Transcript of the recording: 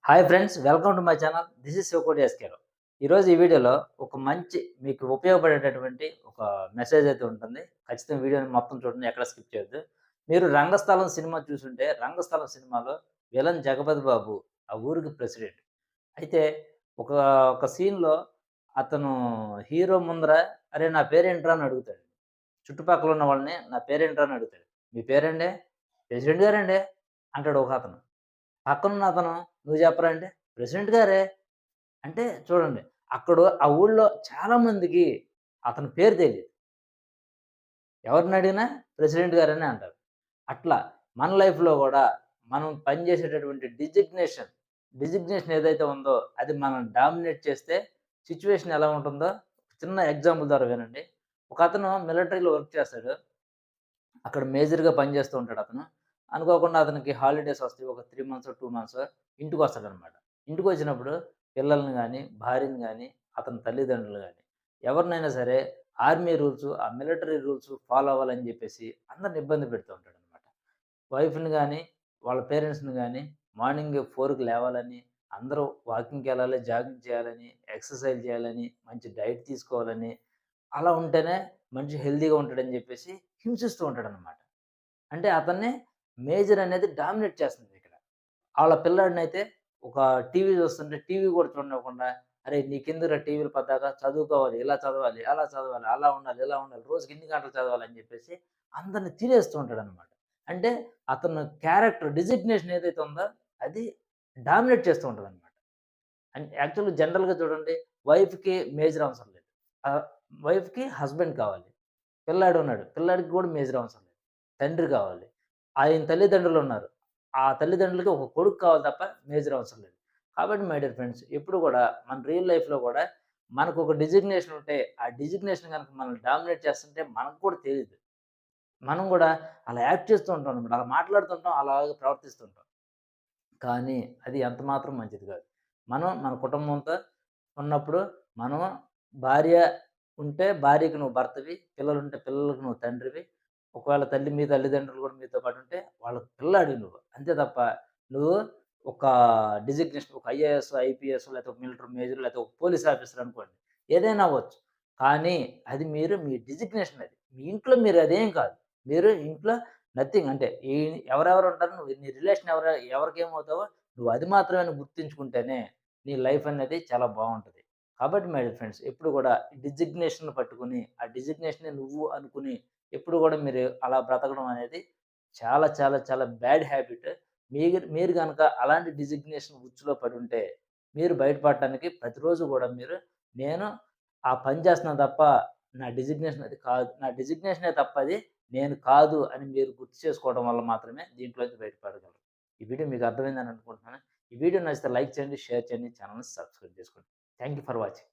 Hi friends, welcome to my channel. This is Sivakoti SK Rao. ఈరోజు ఈ వీడియోలో ఒక మంచి మీకు ఉపయోగపడేటటువంటి ఒక మెసేజ్ అయితే ఉంటుంది. ఖచ్చితంగా వీడియోని మొత్తం చూడండి, ఎక్కడ స్కిప్ చేయొద్దు. మీరు 'రంగస్థలం' సినిమా చూసుంటే 'రంగస్థలం' సినిమాలో విలన్ జగపతి బాబు ఆ ఊరికి ప్రెసిడెంట్. అయితే ఒక ఒక సీన్‌లో అతను హీరో ముందర "అరేయ్! నా పేరేంట్రా?" అని అడుగుతాడు. చుట్టుపక్కల ఉన్న వాళ్ళని "నా పేరేంట్రా?" అని అడుగుతాడు. "మీ పేరండి?" "ప్రెసిడెంట్ గారండి" అంటాడు ఒకతను. పక్కనున్న అతను "నువ్వు చెప్పరా" అంటే "ప్రెసిడెంట్ గారే." అంటే చూడండి, ఆ ఊళ్ళో చాలా మందికి అతని పేరు తెలీదు. ఎవరినడిగినా ప్రెసిడెంట్ గారనే అంటారు. అట్లా మన లైఫ్‌లో గూడా మనం పనిచేసేటటువంటి డిజిగ్నేషన్ ఏదైతే ఉందో అది మనం డామినేట్ చేస్తే సిట్యుయేషన్ ఎలా ఉంటుందో చిన్న ఎగ్జాంపుల్ ద్వారా వినండి. ఒకతను మిలిటరీలో వర్క్ చేస్తాడు. అక్కడ మేజర్‌గా పనిచేస్తూ ఉంటాడతను. అనుకోకుండా అతనికి హాలిడేస్ వస్తాయి. ఒక 3 మంత్సో, 2 మంత్సో ఇంటికొస్తాడనమాట. ఇంటికొచ్చినప్పుడు పిల్లల్ని గాని, భార్యని గాని, అతని తల్లిదండ్రులు గాని, ఎవరినైనా సరే ఆర్మీ రూల్సు, ఆ మిలిటరీ రూల్స్ ఫాలో అవ్వాలని జెప్పేసి అందరిని ఇబ్బంది పెడుతూ ఉంటాడనమాట. వైఫ్‌ని గాని, వాళ్ళ పేరెంట్స్‌ని గాని మార్నింగ్ 4కి లేవాలని, అందరూ వాకింగ్‌కెళ్ళాలి, జాగింగ్ చేయాలని, ఎక్సర్‌సైజ్ చేయాలని, మంచి డైట్ తీసుకోవాలని, అలా ఉంటేనే మనిషి హెల్తీగా ఉంటాడని జెప్పేసి హింసిస్తూ ఉంటాడనమాట. అంటే అతన్ని మేజర్ అనేది డామినేట్ చేస్తుందిక్కడ. ఆళ్ళ పిల్లాడినైతే ఒక టీవీ చూస్తుంటే టీవీ కూడా చూడనివ్వకుండా, "అరేయ్! నీకెందుకురా టీవీలు పద్దాక చదువుకోవాలి, ఇలా చదవాలి, అలా చదవాలి, అలా ఉండాలి, ఇలా ఉండాలి, రోజుకి ఇన్ని గంటలు చదవాలి" అని చెప్పేసి అందరిని తినేస్తూ ఉంటాడనమాట. అంటే అతను క్యారెక్టర్ డిజిగ్నేషన్ ఏదైతే ఉందో అది డామినేట్ చేస్తూ ఉంటదనమాట. యాక్చువల్‌గా జనరల్‌గా చూడండి, వైఫ్‌కి మేజర్ అవసరం లేదు. ఆహ్, వైఫ్‌కి హస్బెండ్ కావాలి. పిల్లాడున్నాడు. పిల్లాడికి కూడా మేజర్ అవసరం లేదు. తండ్రి కావాలి. ఆయన తల్లిదండ్రులున్నారు. ఆ తల్లిదండ్రులకి ఒక కొడుకు కావాలి తప్ప మేజర్ అవసరం లేదు. కాబట్టి మై డియర్ ఫ్రెండ్స్, ఎప్పుడు కూడా మన రియల్ లైఫ్‌లో కూడా మనకొక డిజిగ్నేషన్ ఉంటే, ఆ డిజిగ్నేషన్ గనుక మనల్ని డామినేట్ చేస్తుంటే మనకు కూడా తెలీదు. మనం కూడా అలా యాక్ట్ చేస్తూ ఉంటాం అన్నమాట. అలా మాట్లాడుతుంటాం, అలాగే ప్రవర్తిస్తుంటాం. కానీ అది ఎంత మాత్రం మంచిది కాదు. మనం మన కుటుంబంతో ఉన్నప్పుడు మనం భార్య ఉంటే భార్యకి నువ్వు భర్తవి, పిల్లలుంటే పిల్లలకి నువ్వు తండ్రివి. ఒకవేళ మీ తల్లిదండ్రులు కూడా మీతో పాటుంటే వాళ్ళకి పిల్లాడివి నువ్వు. అంతే తప్ప నువ్వు ఒక డిజిగ్నేషన్ ఒక ఐఏఎస్, ఐపీఎస్ లేకపోతే ఒక మిలిటరీ మేజర్ లేకపోతే ఒక పోలీస్ ఆఫీసర్ అనుకోండి. ఏదైనా అవ్వచ్చు. కానీ అది మీ డిజిగ్నేషన్ అది. మీ ఇంట్లో మీరు అదేం కాదు. మీరు ఇంట్లో నథింగ్ అంటే ఎవరెవరు ఉంటారో నువ్వు నీ రిలేషన్ ఎవరికేమవుతావో నువ్వు అది మాత్రమే అని గుర్తుంచుకుంటేనే నీ లైఫ్ అనేది చాలా బావుంటది. కాబట్టి మై డియర్ ఫ్రెండ్స్, ఎప్పుడు కూడా డిజిగ్నేషన్ పట్టుకొని, ఆ డిజిగ్నేషనే నువ్వు అనుకుని ఎప్పుడు కూడా మీరు అలా బ్రతకడం అనేది చాలా చాలా చాలా బ్యాడ్ హ్యాబిట్. మీరు మీరు గనక అలాంటి డిజిగ్నేషన్ ఉచ్చులో పడుంటే మీరు బయటపడటానికి ప్రతిరోజు గూడా నేను ఆ పని చేస్తున్నాను తప్ప నా డిజిగ్నేషన్ అది కాదు. నా డిజిగ్నేషనే తప్పది. నేను కాదు అని మీరు గుర్తు చేసుకోవడం వల్ల మాత్రమే దీంట్లోంచి బయటపడగలరు. ఈ వీడియో మీకు అర్థమైందని అనుకుంటున్నాను. ఈ వీడియో నచ్చితే లైక్ చేయండి, షేర్ చేయండి, ఛానెల్‌ని సబ్స్క్రైబ్ చేసుకోండి. Thank you for watching.